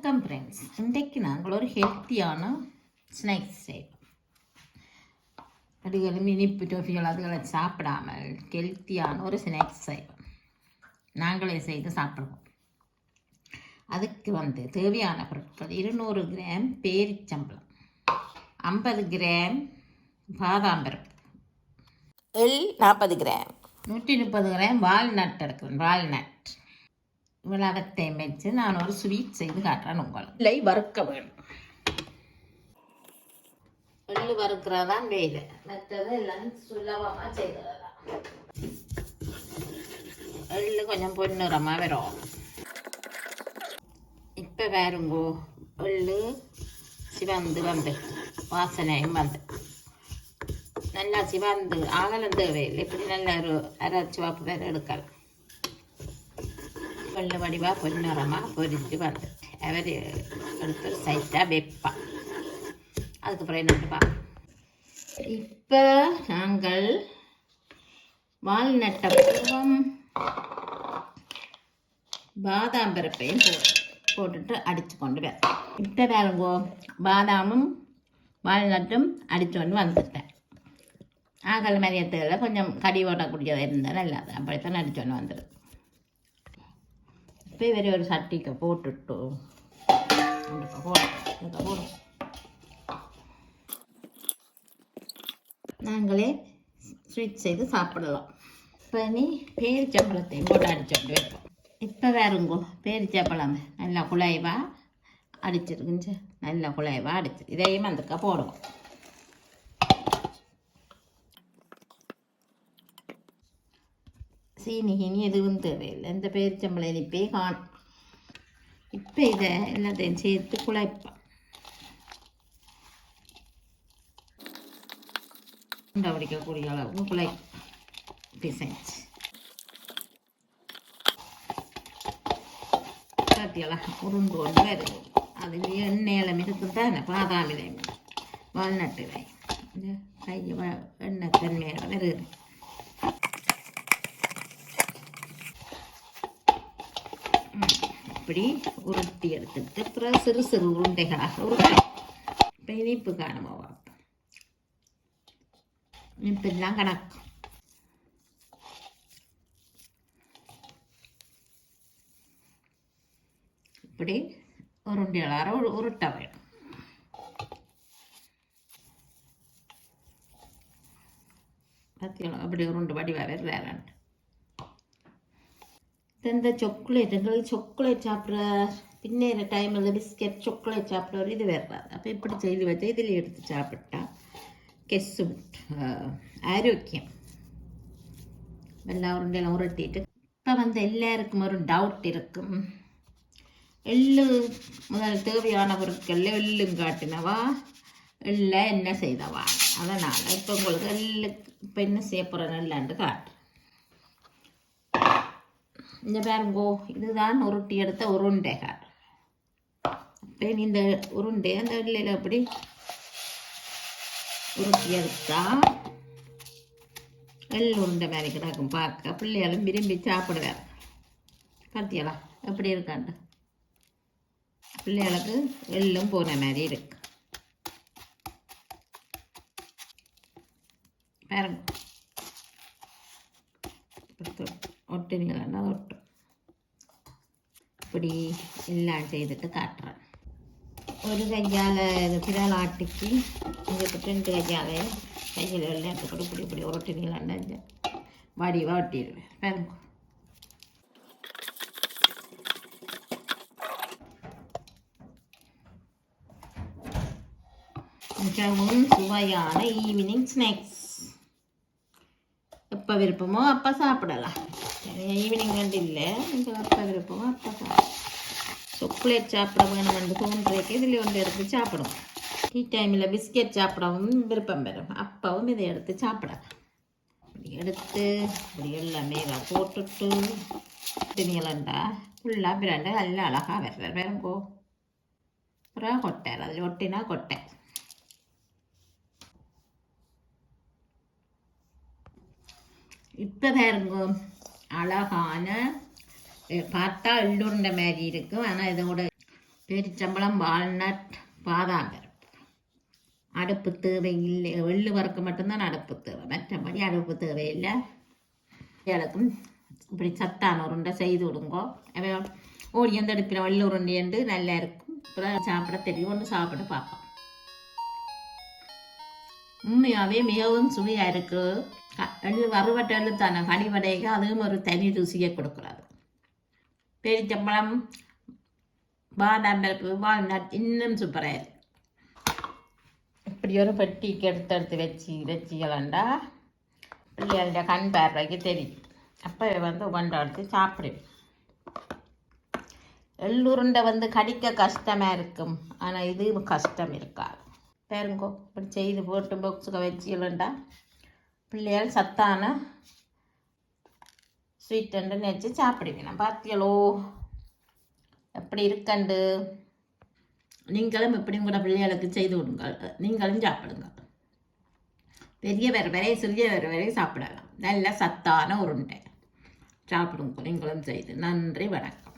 வணக்கம் ஃப்ரெண்ட்ஸ், இன்றைக்கு நாங்கள் ஒரு ஹெல்த்தியான ஸ்நாக்ஸ் செய்வோம். அதுகளும் இனிப்பு டோஃபிகள் அதுகளை சாப்பிடாமல் ஹெல்த்தியான ஒரு ஸ்நாக்ஸ் செய்வோம். நாங்களே செய்து சாப்பிடுவோம். அதுக்கு தேவையான பொருட்கள் 200 கிராம் பேரிச்சம்பழம், 50 கிராம் பாதாம் பருப்பு, எள் 40 கிராம், 130 கிராம் வால்நட் எடுக்கிறேன். வால்நட் இவ்வளவத்தையும் வச்சு நான் ஒரு ஸ்வீட் செய்து காட்டுறேன். உங்களுக்கு இல்லை வறுக்க வேணும். எள்ளு வறுக்கிறதான் வேலை, மற்றது எல்லாம் சுலபமாக செய்ததான். எள்ளு கொஞ்சம் பொன்னிறமாக வரும். இப்போ வேறுங்கோ எள்ளு சிவந்து வந்து வாசனையும் வந்து நல்லா சிவந்து ஆகலம் தேவையில்லை. இப்படி நல்ல ஒரு அரைச்சிவாப்பு வேறு எடுக்கலாம். வெள்ளை வடிவாக பொன்னிறமாக பொரிஞ்சு வந்து அவர் எடுத்து சைட்டாக வைப்பான். அதுக்கப்புறம் என்னப்பா, இப்போ நாங்கள் வால்நட்டை பூவும் பாதாம் பருப்பையும் போட்டுட்டு அடித்து கொண்டு வர. இப்போ வேறுங்கோ பாதாமும் வால்நட்டும் அடித்து கொண்டு வந்துட்டேன். ஆகல் மதியத்தில் கொஞ்சம் கடி ஓட்டக்கூடியதாக இருந்தால் நல்லா, அப்படித்தான் அடித்து கொண்டு வந்துடுது. இப்போ வேறு ஒரு சட்டிக்கு போட்டுட்டு போடும். நாங்களே ஸ்வீட் செய்து சாப்பிடலாம். இப்போ நீ பேரிச்சம்பழத்தையும் போட்டு அடிச்சுட்டு வைப்போம். இப்போ வேறுங்கோ பேரிச்சம்பழம் நல்லா குழைவாக அடிச்சிருக்குங்க. நல்லா குழைவாக அடிச்சு இதையும் அதுக்க போடுவோம். சீனி எதுவும் தேவையில்லை. இந்த பேரிச்சம்பளம் இனிப்பே காணும். இப்போ இதை எல்லாத்தையும் சேர்த்து குழைப்பேன். உண்டவடிக்கக்கூடிய அளவுக்கு குழை பிசைஞ்சு காட்டியெல்லாம் உருண்டு கொண்டு வருது. அதில் எண்ணெயில் மிதக்கும் தானே, பாதாமிலையும் வால்நட்டுலையும் கையை எண்ணெய் தன்மையோட வருது. இப்படி உருட்டி எடுத்துட்டு அப்புறம் சிறு சிறு உருண்டைகளாக உருட்டை. இப்போ இனிப்பு காணுமா, இனிப்பெல்லாம் கணக்கு. இப்படி உருண்டைகளாக உருட்ட வேணும். அப்படி உருண்டு வடிவாக வேறாண்டு. இந்த சாக்லேட் சாப்பிட்ற பின்னேற டைமில் பிஸ்கெட் சாக்லேட் சாப்பிட்ற இது வேறாது. அப்போ இப்படி செய்து வச்சு இதில் எடுத்து சாப்பிட்டா கெஸ்ஸு ஆரோக்கியம். எல்லா உருண்டையெல்லாம் உருட்டிட்டு இப்போ எல்லாருக்கும் ஒரு டவுட் இருக்கும். எள்ளு முதல் தேவையான பொருட்கள் எள்ளும் காட்டினவா எள்ள என்ன செய்தவா. அதனால் இப்போ உங்களுக்கு எள்ளுக்கு இப்போ என்ன செய்ய போகிறேன் எள்ளாண்டு காட்டு. இந்த பாருங்கோ, இதுதான் உருட்டி எடுத்த உருண்டைகள். அப்போ இந்த உருண்டை அந்த எள்ளையில் அப்படி உருட்டி எடுத்தா எள் உருண்டை மாதிரி கிடக்கும். பார்க்க பிள்ளைகளும் விரும்பி சாப்பிடுவார். பார்த்தியலாம் எப்படி இருக்காண்டு. பிள்ளைகளுக்கு எள்ளும் போன மாதிரி இருக்கு. பாருங்க, ஒட்டுனீங்களா ஒட்டும். இப்படி எல்லாம் செய்துட்டு காட்டுறேன். ஒரு கையால் இது பிறல் ஆட்டிக்கு உங்களுக்கு 2 கையால் கையில் எல்லாம் இப்படி இப்படி இப்படி ஒட்டுனீங்களாண்டா வடிவாக ஒட்டிடுவேன். பாருங்க, மிகவும் சுவையான ஈவினிங் ஸ்நாக்ஸ். எப்போ விருப்பமோ அப்போ சாப்பிடலாம். ஈவினிங் வந்து இல்லை, நீங்கள் எப்போ விருப்பமோ அப்போ சாப்பிடலாம். சாக்லேட் சாப்பிட வேணுமென்று தோன்றதுக்கு இதில் ஒன்று எடுத்து சாப்பிடுவோம். டீ டைமில் பிஸ்கெட் சாப்பிடவும் விருப்பம் வரும். அப்பவும் இதை எடுத்து சாப்பிடலாம். இப்படி எடுத்து இப்படி எல்லாமே போட்டுட்டு துணிகளண்டா ஃபுல்லாக பிரண்டை நல்லா அழகாக வர்றார். வேறங்கோ அப்புறம் கொட்டார். அதில் ஒட்டினா கொட்டை. இப்போ பாருங்க, அழகான பார்த்தா எள்ளுருண்டை மாதிரி இருக்கும். ஆனால் இதோட பேரிச்சம்பழம், வால்நட், பாதாம் பருப்பு. அடுப்பு தேவையில்லை, எள்ளு வறுக்க மட்டும்தான் அடுப்பு தேவை, மற்றபடி அடுப்பு தேவையில்லை. ஏழுக்கும் இப்படி சத்தான உருண்டை செய்து விடுங்கோ. ஓடி எந்த அடுப்பில் வெள்ளை உருண்டைண்டு நல்லா இருக்கும். அப்புறம் சாப்பிட தெரியும், ஒன்று சாப்பிட பார்ப்போம். உண்மையாகவே மிகவும் சுவையாக இருக்குது. வறுவட்ட எள்ளு தானே கனிவடைக்கு, அதுவும் ஒரு தனி ருசியை கொடுக்குறாது. பேரிச்சம்பழம், பாதாம் பருப்பு, வால்நட் இன்னும் சூப்பராக இருக்கு. இப்படி ஒரு பெட்டிக்கு எடுத்து வச்சிக்கலாண்டா பிள்ளைகள கண் பார்வைக்கு தெரியும். அப்போ ஒவ்வொன்றை எடுத்து சாப்பிடுவேன். எள்ளுருண்டை கடிக்க கஷ்டமாக இருக்கும், ஆனால் இது கஷ்டம் இருக்காது. பாருங்கோ, இப்படி செய்து போட்டு பாக்ஸுக்கு வச்சிக்கலாண்டா பிள்ளைகள் சத்தான ஸ்வீட்டுன்னு நினச்சி சாப்பிடுவேன். பார்த்தியலோ எப்படி இருக்கண்டு. நீங்களும் எப்படியும் கூட பிள்ளைகளுக்கு செய்து விடுங்கள், நீங்களும் சாப்பிடுங்க. பெரிய வரை சிறிய வரை சாப்பிடலாம். நல்ல சத்தான உருண்டை சாப்பிடுங்க நீங்களும் செய்து. நன்றி, வணக்கம்.